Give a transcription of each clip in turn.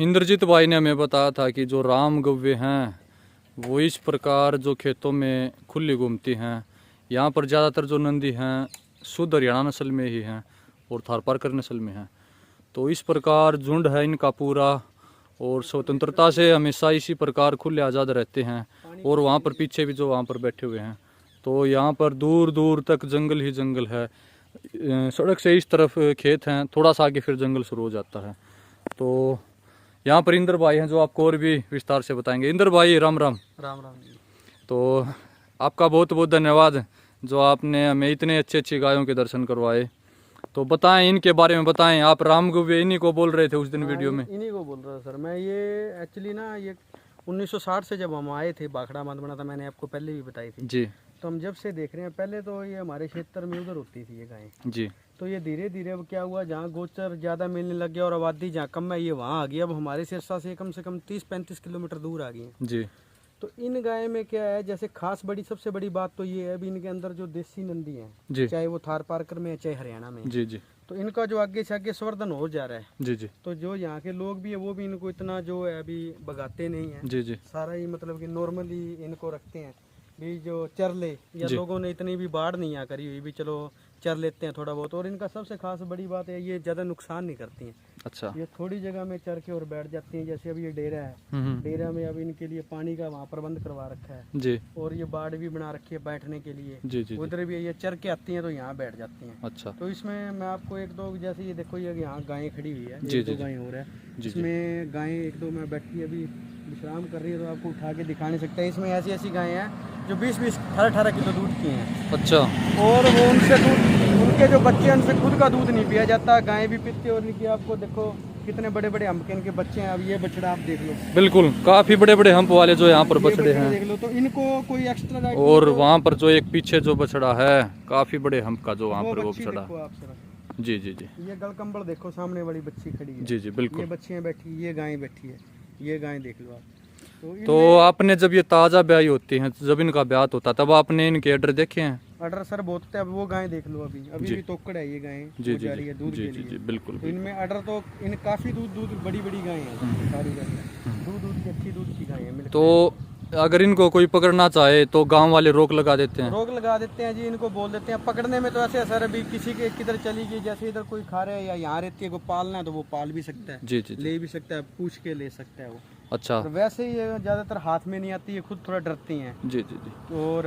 इंद्रजीत भाई ने हमें बताया था कि जो राम गव्वे हैं वो इस प्रकार जो खेतों में खुली घूमती हैं। यहाँ पर ज़्यादातर जो नंदी हैं शुद्ध हरियाणा नस्ल में ही हैं और थारपारकर नस्ल में हैं। तो इस प्रकार झुंड है इनका पूरा और स्वतंत्रता से हमेशा इसी प्रकार खुले आज़ाद रहते हैं। और वहाँ पर पीछे भी जो वहाँ पर बैठे हुए हैं तो यहाँ पर दूर दूर तक जंगल ही जंगल है। सड़क से इस तरफ खेत हैं, थोड़ा सा आगे फिर जंगल शुरू हो जाता है। तो यहाँ पर इंद्र भाई हैं जो आपको और भी विस्तार से बताएंगे। इंद्र भाई राम राम। राम राम जी। तो आपका बहुत बहुत धन्यवाद जो आपने हमें इतने अच्छी अच्छी गायों के दर्शन करवाए। तो बताएं, इनके बारे में बताएं। आप राम गव्वे इन्हीं को बोल रहे थे उस दिन वीडियो में? इन्हीं को बोल रहा था सर मैं। ये एक्चुअली ना ये 1960 से जब हम आए थे बाखड़ा बांध बना था, मैंने आपको पहले भी बताई थी जी। तो हम जब से देख रहे हैं, पहले तो ये हमारे क्षेत्र में उधर होती थी ये गायें जी। तो ये धीरे धीरे अब क्या हुआ, जहाँ गोचर ज़्यादा मिलने लग गया और आबादी जहाँ कम है ये वहाँ आ गई। अब हमारे सिरसा से कम 30-35 किलोमीटर दूर आ गई है। जी। तो इन गाय में क्या है, जैसे खास सबसे बड़ी बात तो ये है अभी इनके अंदर जो देसी नंदी है, चाहे वो थारपारकर में है चाहे हरियाणा में। जी जी। तो इनका जो आगे से आगे संवर्धन हो जा रहा है। जी जी। तो जो यहाँ के लोग भी है वो भी इनको इतना जो है अभी भगाते नहीं है। जी जी। सारा ही मतलब कि नॉर्मली इनको रखते हैं भी। जो चर ले या लोगों ने इतनी भी बाढ़ नहीं आ करी हुई भी, चलो चर लेते हैं थोड़ा बहुत। और इनका सबसे खास बड़ी बात है ये ज़्यादा नुकसान नहीं करती हैं। अच्छा। ये थोड़ी जगह में चर के और बैठ जाती हैं। जैसे अब ये डेरा है, डेरा में अब इनके लिए पानी का वहाँ प्रबंध करवा रखा है जी। और ये बाड़ भी बना रखी है बैठने के लिए। जी जी। उधर भी ये चर के आती हैं तो यहाँ बैठ जाती हैं। अच्छा। तो इसमें मैं आपको एक दो, जैसे ये देखो ये यहाँ गायें खड़ी हुई है, जी जी। गायें हो रहा है इसमें। गायें एक दो मैं बैठी अभी विश्राम कर रही है तो आपको उठा के दिखा नहीं सकता। इसमें ऐसी ऐसी गायें हैं जो 20-20, 18-18 किलो दूध की हैं। अच्छा। और वो उनसे दूध, उनके जो बच्चे हैं उनसे खुद का दूध नहीं पिया जाता, गायें भी पीती है। और इनकी आपको देखो कितने बड़े बड़े हम्प के इनके बच्चे हैं। अब ये बछड़ा आप देख लो, बिल्कुल काफी बड़े बड़े हम्प वाले जो यहाँ पर बछड़े हैं देख लो। तो इनको कोई एक्स्ट्रा और वहाँ पर जो एक पीछे जो बछड़ा है काफी बड़े हम्प का जो वहाँ पर वो बछड़ा। जी जी जी। ये गलकंबल देखो, सामने बड़ी बच्ची खड़ी है। जी जी बिल्कुल। ये बच्चियां बैठी, ये गाय बैठी है, ये गाय देख लो आप। तो आपने जब ये ताज़ा ब्याई होती हैं, जब इनका ब्याह होता तब आपने इनके ऑर्डर देखे हैं? ऑर्डर सर बहुत थे। अब वो गाय देख लो, अभी भी तोकड़ है ये गाय जा रही है दूध के लिए। जी बिल्कुल। तो इनमें ऑर्डर तो इन काफी दूध बड़ी बड़ी गाय हैं सारी दूध की अच्छी दूध की गाय है। तो अगर इनको कोई पकड़ना चाहे तो गांव वाले रोक लगा देते हैं? रोक लगा देते हैं जी। इनको बोल देते हैं पकड़ने में तो ऐसे है सर, अभी किसी के किधर चली गई, जैसे इधर कोई खा रहा है या यहाँ रहती है को पालना है तो वो पाल भी सकता है। जी जी। ले भी सकता है, पूछ के ले सकता है वो। अच्छा। तो वैसे ही ज्यादातर हाथ में नहीं आती है, खुद थोड़ा डरती हैं। जी जी जी। और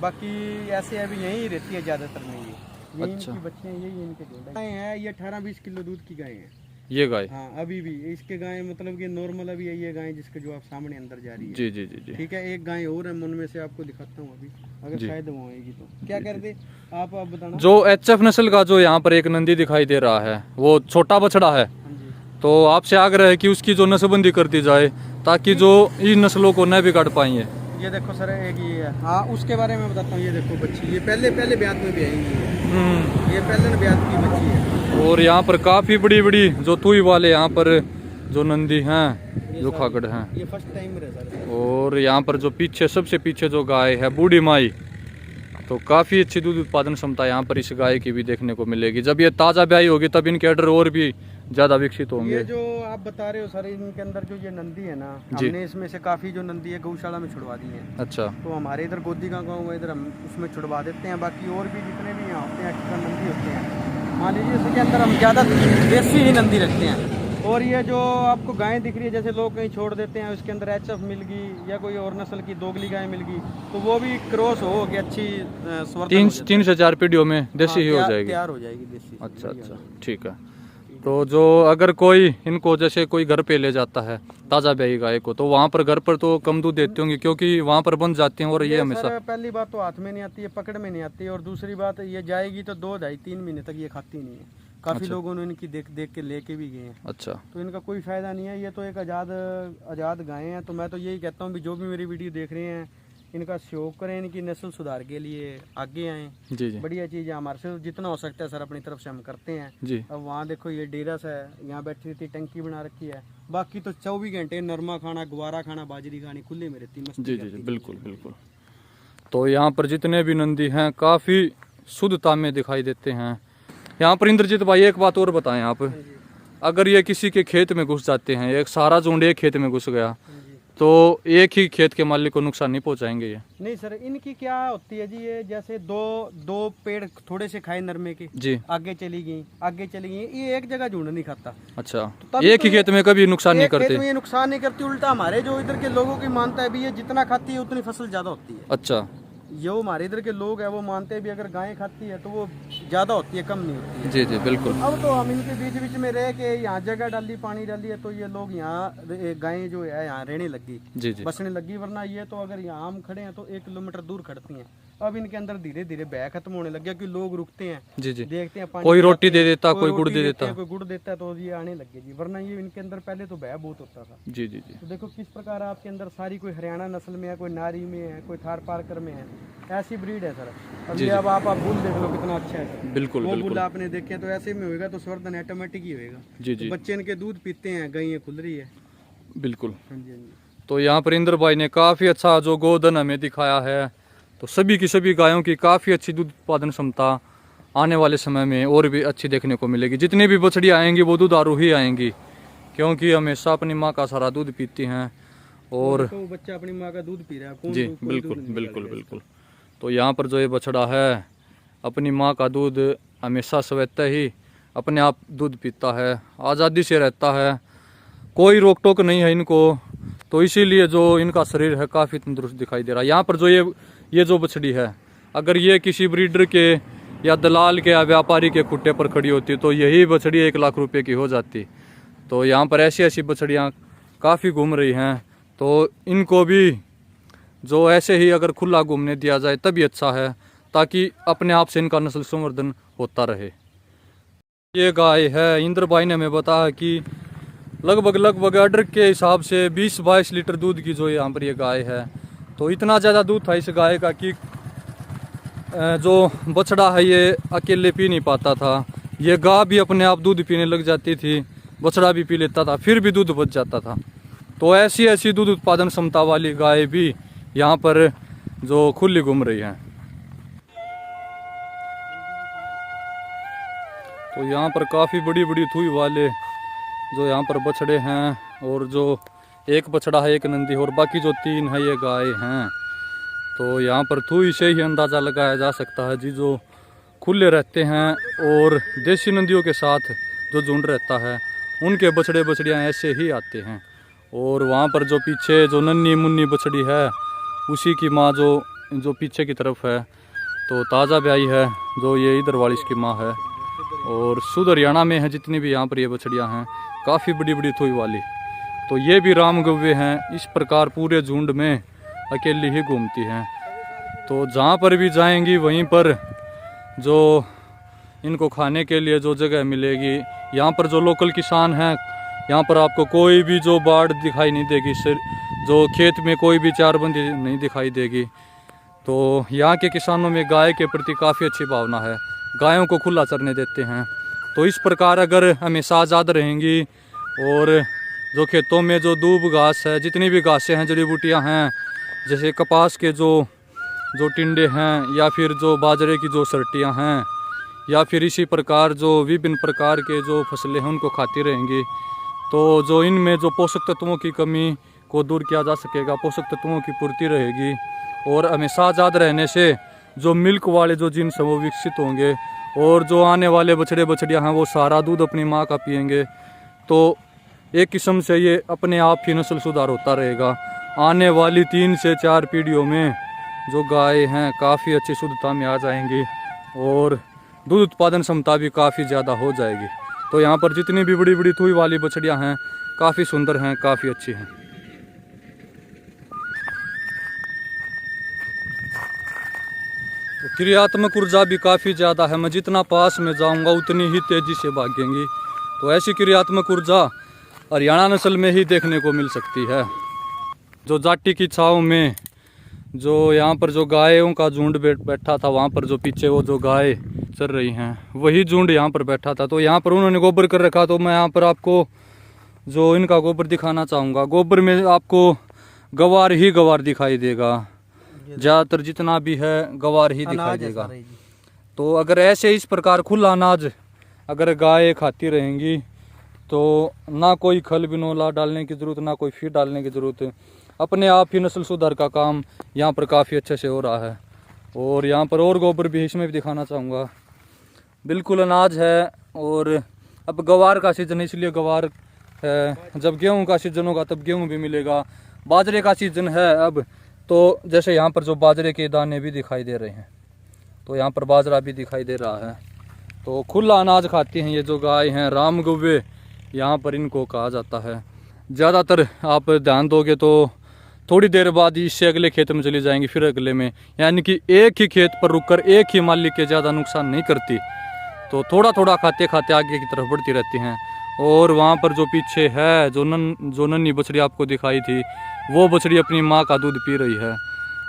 बाकी ऐसे अभी यहीं रहती है ज्यादातर में ये। अच्छा। इनकी बच्चे यही इनके गाय हैं। ये 18-20 किलो दूध की गाय है ये गाय। हाँ अभी भी इसके गाय मतलब कि नॉर्मल अभी ये गाय जिसके जो आप सामने अंदर जा रही है। जी जी जी जी। ठीक है, एक गाय और है, उनमें से आपको दिखाता हूँ अभी, अगर शायद वो आएगी तो। क्या कर दे आप बताना। जो HF नस्ल का जो यहाँ पर एक नंदी दिखाई दे रहा है वो छोटा बछड़ा है, तो आपसे आग्रह है कि उसकी जो नस्लबंदी कर दी जाए ताकि जो इन नस्लों को न बिगाड़ पाएंगे। ये देखो सर एक ये है, हाँ उसके बारे में बताता हूँ। ये देखो बच्ची, ये पहले ब्यात में भी आएंगी। ये पहले ब्यात की बच्ची है। और यहाँ पर काफी बड़ी बड़ी जो तुई वाले यहाँ पर जो नंदी हैं, जो खागड़ हैं, ये फर्स्ट टाइम है सर। और यहाँ पर जो पीछे सबसे पीछे जो गाय है बूढ़ी माई, तो काफ़ी अच्छी दूध उत्पादन क्षमता यहाँ पर इस गाय की भी देखने को मिलेगी। जब ये ताज़ा ब्याई होगी तब इनके ऑर्डर और भी ज़्यादा विकसित होंगे। ये जो आप बता रहे हो सर, इनके अंदर जो ये नंदी है ना, हमने इसमें से काफ़ी जो नंदी है गौशाला में छुड़वा दी है। अच्छा। तो हमारे इधर गोदी का गाँव है, इधर हम उसमें छुड़वा देते हैं। बाकी और भी जितने भी यहाँ होते हैं एक्स्ट्रा नंदी होते हैं, मान लीजिए इसके अंदर हम ज़्यादा देसी ही नंदी रखते हैं। और ये जो आपको गायें दिख रही है, जैसे लोग कहीं छोड़ देते हैं, उसके अंदर HF मिल गई या कोई और नस्ल की दोगली गाय मिल गई तो वो भी क्रॉस हो गई अच्छी 3 से 4 पीढ़ियों में देसी ही हो जाएगी, तैयार हो जाएगी देसी। अच्छा अच्छा ठीक है। तो जो अगर कोई इनको जैसे कोई घर पे ले जाता है ताज़ा ब्याई गाय को, तो वहाँ पर घर पर तो कम दूध देते होंगे क्योंकि वहाँ पर बंध जाती हैं। और ये हमेशा पहली बात तो हाथ में नहीं आती है, पकड़ में नहीं आती है। और दूसरी बात ये जाएगी तो 2-2.5-3 महीने तक ये खाती नहीं है। काफी लोगों ने इनकी देख के लेके भी गए हैं। अच्छा। तो इनका कोई फायदा नहीं है, ये तो एक आजाद गाय हैं। तो मैं तो यही कहता हूँ भी जो भी मेरी वीडियो देख रहे हैं इनका सहयोग करें, इनकी नस्ल सुधार के लिए आगे आएँ। जी जी। बढ़िया चीज़ है, हमारे से जितना हो सकता है सर अपनी तरफ से हम करते हैं जी। अब वहाँ देखो ये डेरा सा है, यहाँ बैठी रहती, टंकी बना रखी है। बाकी तो 24 घंटे नरमा खाना, गुवारा खाना, बाजरी खानी खुले में रहती। जी जी जी बिल्कुल बिल्कुल। तो यहाँ पर जितने भी नंदी हैं काफ़ी शुद्धता में दिखाई देते हैं। यहाँ पर इंद्रजीत भाई एक बात और बताएं आप, अगर ये किसी के खेत में घुस जाते हैं, एक सारा झुंड एक खेत में घुस गया तो एक ही खेत के मालिक को नुकसान नहीं पहुंचाएंगे ये? नहीं सर, इनकी क्या होती है जी, ये जैसे दो पेड़ थोड़े से खाए नरमे के जी, आगे चली गई, ये एक जगह झुंड नहीं खाता। अच्छा, तो एक ही खेत में कभी नुकसान नहीं करते? खेत में ये नुकसान नहीं करती, उल्टा हमारे जो इधर के लोगों की मानता है भी ये जितना खाती है उतनी फसल ज्यादा होती है। अच्छा, जो हमारे इधर के लोग हैं वो मानते हैं भी अगर गाय खाती है तो वो ज्यादा होती है, कम नहीं होती है। जी जी बिल्कुल। अब तो हम इनके बीच बीच में रह के यहाँ जगह डाली, पानी डाली है, तो ये लोग यहाँ गायें जो है यहाँ रहने लगी, जी जी, बसने लगी। वरना ये तो अगर यहाँ हम खड़े हैं तो 1 किलोमीटर दूर खड़ती हैं। अब इनके अंदर धीरे धीरे बह खत्म होने लग गया, क्योंकि लोग रुकते हैं, जी जी, देखते हैं, कोई रोटी दे देता, कोई गुड़ दे देता, कोई गुड़ देता है, तो ये आने लग गई जी। वरना ये इनके अंदर पहले तो बह बहुत होता था। जी जी जी, तो देखो किस प्रकार आपके अंदर सारी, कोई हरियाणा नस्ल में है, कोई नारी में है, कोई थार पारकर में है, ऐसी ब्रीड है सर। अब ये अब आप बुल देख लो कितना अच्छा है। बिल्कुल वो बिल्कुल, बुल आपने देखे तो ऐसे में होएगा तो संवर्धन ऑटोमेटिक ही होएगा। जी जी, तो बच्चे इनके दूध पीते हैं, गायें खुल रही है। बिल्कुल। हाँ जी, हाँ जी। तो यहाँ पर इंद्र भाई ने काफ़ी अच्छा जो गोधन हमें दिखाया है। तो सभी की सभी गायों की काफ़ी अच्छी दूध उत्पादन क्षमता आने वाले समय में और भी अच्छी देखने को मिलेगी। जितनी भी बछड़ियाँ आएंगी वो दुधारू ही आएंगी, क्योंकि हमेशा अपनी माँ का सारा दूध पीती हैं। और तो बच्चा अपनी माँ का दूध पी रहा है, कौन जी कोई बिल्कुल दूध नहीं बिल्कुल निकालेगा बिल्कुल। तो यहाँ पर जो ये बछड़ा है अपनी माँ का दूध हमेशा सवेते ही अपने आप दूध पीता है, आज़ादी से रहता है, कोई रोक टोक नहीं है इनको। तो इसीलिए जो इनका शरीर है काफ़ी तंदुरुस्त दिखाई दे रहा है। यहाँ पर जो ये जो बछड़ी है, अगर ये किसी ब्रीडर के या दलाल के या व्यापारी के खुट्टे पर खड़ी होती तो यही बछड़ी 1 लाख रुपए की हो जाती। तो यहाँ पर ऐसी ऐसी बछड़ियाँ काफ़ी घूम रही हैं। तो इनको भी जो ऐसे ही अगर खुला घूमने दिया जाए तभी अच्छा है, ताकि अपने आप से इनका नस्ल संवर्धन होता रहे। ये गाय है, इंद्र भाई ने हमें बताया कि लगभग ऑर्डर के हिसाब से 20-22 लीटर दूध की जो यहाँ पर ये गाय है। तो इतना ज़्यादा दूध था इस गाय का कि जो बछड़ा है ये अकेले पी नहीं पाता था। ये गाय भी अपने आप दूध पीने लग जाती थी, बछड़ा भी पी लेता था, फिर भी दूध बच जाता था। तो ऐसी ऐसी दूध उत्पादन क्षमता वाली गाय भी यहाँ पर जो खुली घूम रही हैं। तो यहाँ पर काफ़ी बड़ी बड़ी थुई वाले जो यहाँ पर बछड़े हैं, और जो एक बछड़ा है, एक नंदी, और बाकी जो 3 है ये गाय हैं। तो यहाँ पर थुई से ही अंदाज़ा लगाया जा सकता है जी, जो खुले रहते हैं और देसी नंदियों के साथ जो झुंड रहता है उनके बछड़े बछड़ियाँ ऐसे ही आते हैं। और वहाँ पर जो पीछे जो नन्ही मुन्नी बछड़ी है उसी की माँ जो पीछे की तरफ है, तो ताज़ा ब्याई है, जो ये इधर वाली इसकी माँ है। और शुद्ध हरियाणा में है जितनी भी यहाँ पर ये बछड़ियाँ हैं, काफ़ी बड़ी बड़ी थुई वाली। तो ये भी राम गव्वे हैं। इस प्रकार पूरे झुंड में अकेली ही घूमती हैं। तो जहाँ पर भी जाएंगी वहीं पर जो इनको खाने के लिए जो जगह मिलेगी, यहाँ पर जो लोकल किसान हैं, यहाँ पर आपको कोई भी जो बाढ़ दिखाई नहीं देगी, जो खेत में कोई भी चारबंदी नहीं दिखाई देगी। तो यहाँ के किसानों में गाय के प्रति काफ़ी अच्छी भावना है, गायों को खुला चरने देते हैं। तो इस प्रकार अगर हमेशा आज़ाद रहेंगी और जो खेतों में जो दूब घास है, जितनी भी घासें हैं, जड़ी बूटियाँ हैं, जैसे कपास के जो टिंडे हैं, या फिर जो बाजरे की जो सरटियाँ हैं, या फिर इसी प्रकार जो विभिन्न प्रकार के जो फसलें हैं उनको खाती रहेंगी, तो जो इनमें जो पोषक तत्वों की कमी को दूर किया जा सकेगा, पोषक तत्वों की पूर्ति रहेगी। और हमेशा आज़ाद रहने से जो मिल्क वाले जो जीन्स हैं वो विकसित होंगे, और जो आने वाले बछड़े बछड़ियाँ हैं वो सारा दूध अपनी माँ का पिएंगे। तो एक किस्म से ये अपने आप ही नस्ल सुधार होता रहेगा। आने वाली 3 से 4 पीढ़ियों में जो गाय हैं काफ़ी अच्छी शुद्धता में आ जाएंगी और दूध उत्पादन क्षमता भी काफ़ी ज़्यादा हो जाएगी। तो यहाँ पर जितनी भी बड़ी बड़ी थुई वाली बछड़ियाँ हैं काफ़ी सुंदर हैं, काफ़ी अच्छी हैं। तो क्रियात्मक ऊर्जा भी काफ़ी ज़्यादा है। मैं जितना पास में जाऊँगा उतनी ही तेज़ी से भागेंगी। तो ऐसी क्रियात्मक ऊर्जा हरियाणा नस्ल में ही देखने को मिल सकती है। जो जाटी की छाँव में जो यहाँ पर जो गायों का झुंड बैठा था, वहाँ पर जो पीछे वो जो गाय चर रही हैं वही झुंड यहाँ पर बैठा था। तो यहाँ पर उन्होंने गोबर कर रखा। तो मैं यहाँ पर आपको जो इनका गोबर दिखाना चाहूँगा। गोबर में आपको गवार ही गवार दिखाई देगा, ज़्यादातर जितना भी है गवार ही दिखाई देगा। तो अगर ऐसे इस प्रकार खुला अनाज अगर गाय खाती रहेंगी तो ना कोई खल बिनोला डालने की ज़रूरत, ना कोई फीड डालने की ज़रूरत, अपने आप ही नस्ल सुधार का काम यहाँ पर काफ़ी अच्छे से हो रहा है। और यहाँ पर और गोबर भी इसमें भी दिखाना चाहूँगा, बिल्कुल अनाज है। और अब गवार का सीज़न है इसलिए गवार है, जब गेहूं का सीज़न होगा तब गेहूं भी मिलेगा। बाजरे का सीज़न है अब, तो जैसे यहाँ पर जो बाजरे के दाने भी दिखाई दे रहे हैं, तो यहाँ पर बाजरा भी दिखाई दे रहा है। तो खुला अनाज खाती हैं ये जो गाय हैं, राम गव्वे यहाँ पर इनको कहा जाता है। ज़्यादातर आप ध्यान दोगे तो थोड़ी देर बाद इससे अगले खेत में चली जाएंगी, फिर अगले में, यानी कि एक ही खेत पर रुककर एक ही मालिक के ज़्यादा नुकसान नहीं करती। तो थोड़ा थोड़ा खाते खाते आगे की तरफ बढ़ती रहती हैं। और वहाँ पर जो पीछे है जो नन्ही बछड़ी आपको दिखाई थी, वो बछड़ी अपनी माँ का दूध पी रही है।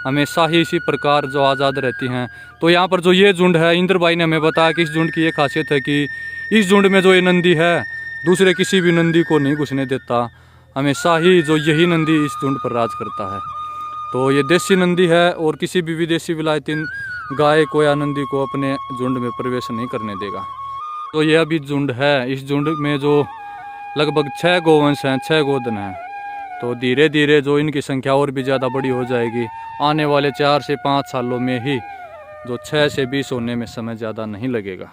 हमेशा ही इसी प्रकार जो आज़ाद रहती हैं। तो यहाँ पर जो ये झुंड है, इंद्र भाई ने हमें बताया कि इस झुंड की ये खासियत है कि इस झुंड में जो ये नंदी है दूसरे किसी भी नंदी को नहीं घुसने देता। हमेशा ही जो यही नंदी इस झुंड पर राज करता है। तो ये देसी नंदी है और किसी भी विदेशी विलायती गाय को या नंदी को अपने झुंड में प्रवेश नहीं करने देगा। तो ये अभी झुंड है, इस झुंड में जो लगभग 6 गोवंश हैं, 6 गोधन हैं। तो धीरे धीरे जो इनकी संख्या और भी ज़्यादा बड़ी हो जाएगी। आने वाले 4 से 5 सालों में ही जो 6 से 20 होने में समय ज़्यादा नहीं लगेगा।